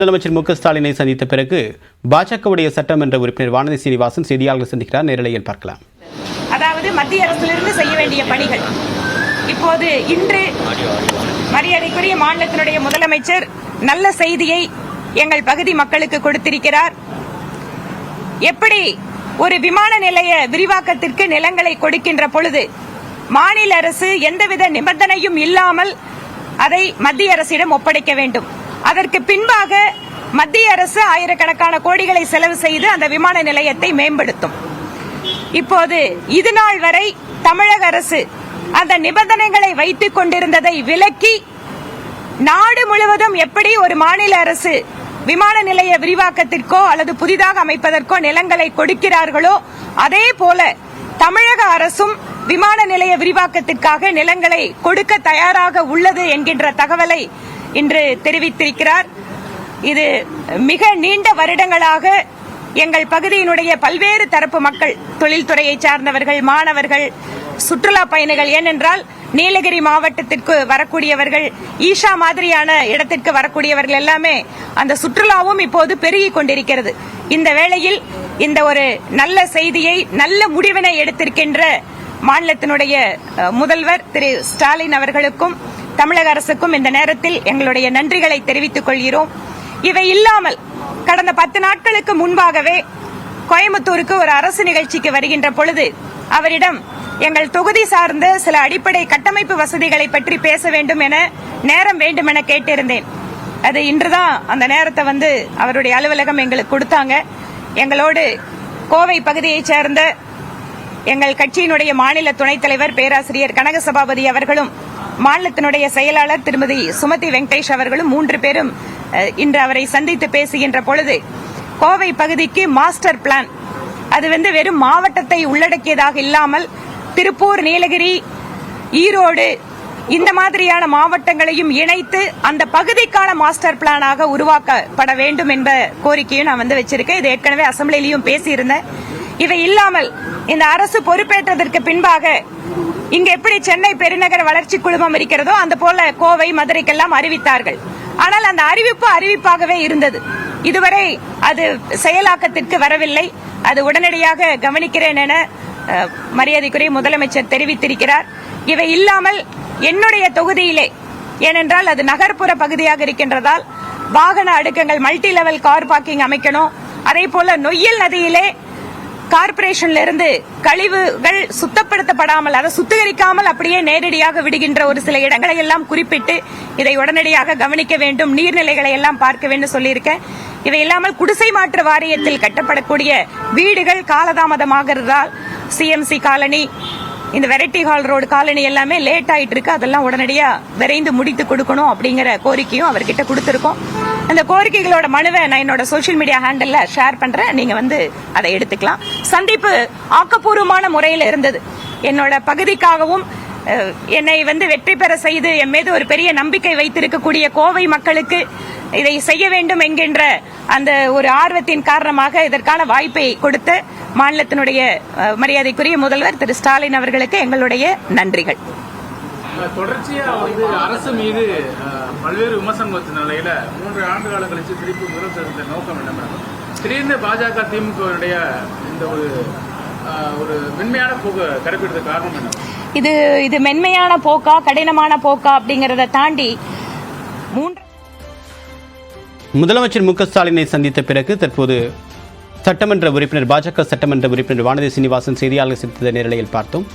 முதலமைச்சர் மு க ஸ்டாலினை சந்தித்த பிறகு பாஜகவுடைய சட்டமன்ற உறுப்பினர் வானதி சீனிவாசன் செய்தியாளர்கள் சந்திக்கிறார். நேரலையில் பார்க்கலாம். அதாவது மத்திய அரசிலிருந்து செய்ய வேண்டிய பணிகள் இப்போது இன்று மரியாதைக்குரிய மாநிலத்தினுடைய முதலமைச்சர் நல்ல செய்தியை எங்கள் பகுதி மக்களுக்கு கொடுத்திருக்கிறார். எப்படி ஒரு விமான நிலைய விரிவாக்கத்திற்கு நிலங்களை கொடுக்கின்ற பொழுது மாநில அரசு எந்தவித நிபந்தனையும் இல்லாமல் அதை மத்திய அரசிடம் ஒப்படைக்க வேண்டும். அதற்கு பின்பாக மத்திய அரசு ஆயிரக்கணக்கான கோடிகளை செலவு செய்து அந்த விமான நிலையத்தை மேம்படுத்தும். இப்போது இது நாள் வரை தமிழக அரசு அந்த நிபந்தனைகளை வைத்துக் கொண்டிருந்ததை விலக்கி நாடு முழுவதும் எப்படி ஒரு மாநில அரசு விமான நிலைய விரிவாக்கத்திற்கோ அல்லது புதிதாக அமைப்பதற்கோ நிலங்களை கொடுக்கிறார்களோ அதே போல தமிழக அரசும் விமான நிலைய விரிவாக்கத்திற்காக நிலங்களை கொடுக்க தயாராக உள்ளது என்கின்ற தகவலை இன்று தெரிவித்திருக்கிறார். இது மிக நீண்ட வருடங்களாக எங்கள் பகுதியினுடைய பல்வேறு தரப்பு மக்கள், தொழில்துறையை சார்ந்தவர்கள், மாணவர்கள், சுற்றுலா பயணிகள், ஏனென்றால் நீலகிரி மாவட்டத்திற்கு வரக்கூடியவர்கள், ஈஷா மாதிரியான இடத்திற்கு வரக்கூடியவர்கள் எல்லாமே அந்த சுற்றுலாவும் இப்போது பெருகிக் கொண்டிருக்கிறது. இந்த வேளையில் இந்த ஒரு நல்ல செய்தியை, நல்ல முடிவினை எடுத்திருக்கின்ற மாநிலத்தினுடைய முதல்வர் திரு ஸ்டாலின் அவர்களுக்கும் தமிழக அரசுக்கும் இந்த நேரத்தில் எங்களுடைய நன்றிகளை தெரிவித்துக் கொள்கிறோம். இவை இல்லாமல் கடந்த 10 நாட்களுக்கு முன்பாகவே கோயம்புத்தூருக்கு ஒரு அரசு நிகழ்ச்சிக்கு வருகின்ற பொழுது அவரிடம் எங்கள் தொகுதி சார்ந்த சில அடிப்படை கட்டமைப்பு வசதிகளை பற்றி பேச வேண்டும் என நேரம் வேண்டும் என கேட்டிருந்தேன். அது இன்றுதான் அந்த நேரத்தை அவருடைய அலுவலகம் எங்களுக்கு கொடுத்தாங்க. எங்களோடு கோவை பகுதியைச் சேர்ந்த எங்கள் கட்சியினுடைய மாநில துணைத் தலைவர் பேராசிரியர் கனகசபாபதி அவர்களும் மாநிலத்தினுடைய செயலாளர் திருமதி சுமதி வெங்கடேஷ் அவர்களும் 3 பேரும் இன்று அவரை சந்தித்து பேசுகின்ற பொழுது கோவை பகுதிக்கு மாஸ்டர் பிளான் அது வெறும் மாவட்டத்தை உள்ளடக்கியதாக இல்லாமல் திருப்பூர், நீலகிரி, ஈரோடு இந்த மாதிரியான மாவட்டங்களையும் இணைத்து அந்த பகுதிக்கான மாஸ்டர் பிளானாக உருவாக்கப்பட வேண்டும் என்ற கோரிக்கையும் நான் வச்சிருக்கேன். இது ஏற்கனவே அசெம்பிளியிலும் பேசியிருந்தேன். இவை இல்லாமல் இந்த அரசு பொறுப்பேற்றதற்கு பின்பாக இங்க எப்படி சென்னை பெருநகர வளர்ச்சி குழுமம் இருக்கிறதோ அந்த போல கோவை, மதுரைக்கெல்லாம் அறிவித்தார்கள். ஆனால் அந்த அறிவிப்பாகவே இருந்தது. இதுவரை அது செயலாக்கத்திற்கு வரவில்லை. அது உடனடியாக கவனிக்கிறேன் என மரியாதைக்குரிய முதலமைச்சர் தெரிவித்திருக்கிறார். இவை இல்லாமல் என்னுடைய தொகுதியிலே, ஏனென்றால் அது நகர்ப்புற பகுதியாக இருக்கின்றதால் வாகன அடுக்கங்கள், மல்டி லெவல் கார் பார்க்கிங் அமைக்கணும். அதே போல நொய்யல் நதியிலே கார்பரேஷன்ல இருந்து கழிவுகள் சுத்தப்படுத்தப்படாமல், அதை சுத்திகரிக்காமல் அப்படியே நேரடியாக விடுகின்ற ஒரு சில இடங்களை எல்லாம் குறிப்பிட்டு இதை உடனடியாக கவனிக்க வேண்டும், நீர்நிலைகளை எல்லாம் பார்க்க வேண்டும் சொல்லியிருக்கேன். இவை இல்லாமல் குடிசை மாற்று வாரியத்தில் கட்டப்படக்கூடிய வீடுகள் காலதாமதமாகிறதால் சிஎம்சி காலனி, இந்த வெரைட்டி ஹால் ரோடு காலனி எல்லாமே லேட் ஆயிட்டு இருக்கு. அதெல்லாம் உடனடியா விரைந்து முடித்து கொடுக்கணும் அப்படிங்கிற கோரிக்கையும் அவர்கிட்ட கொடுத்திருக்கோம். அந்த கோரிக்கைகளோட மனுவை நான் என்னோட சோசியல் மீடியா ஹேண்டல்ல ஷேர் பண்றேன். நீங்க அதை எடுத்துக்கலாம். சந்திப்பு ஆக்கப்பூர்வமான முறையில் இருந்தது. என்னோட பகுதிக்காகவும் என்னை வெற்றி பெற செய்து என் மீது ஒரு பெரிய நம்பிக்கை வைத்திருக்கக்கூடிய கோவை மக்களுக்கு இதை செய்ய வேண்டும் என்கின்ற அந்த ஒரு ஆர்வத்தின் காரணமாக இதற்கான வாய்ப்பை கொடுத்த மாநிலத்தினுடைய மரியாதைக்குரிய முதல்வர் திரு ஸ்டாலின் அவர்களுக்கு எங்களுடைய நன்றிகள். தொடர்ச்சியா அரசு மீது பல்வேறு விமர்சனம் வச்ச நிலையில 3 ஆண்டு காலம் கழிச்சு திருப்பி முதலமைச்சர் நோக்கம் என்ன? திடீர்னு பாஜக திமுக இந்த ஒரு மென்மையான போக்கு கடைபிடித்த காரணம் என்ன? இது மென்மையான போக்கா, கடினமான போக்கா அப்படிங்கறத தாண்டி முதலமைச்சர் மு க ஸ்டாலினை சந்தித்த பிறகு தற்போது சட்டமன்ற உறுப்பினர், பாஜக சட்டமன்ற உறுப்பினர் வானதி சீனிவாசன் செய்தியாளர்கள் சந்தித்த நேரலையில் பார்த்தோம்.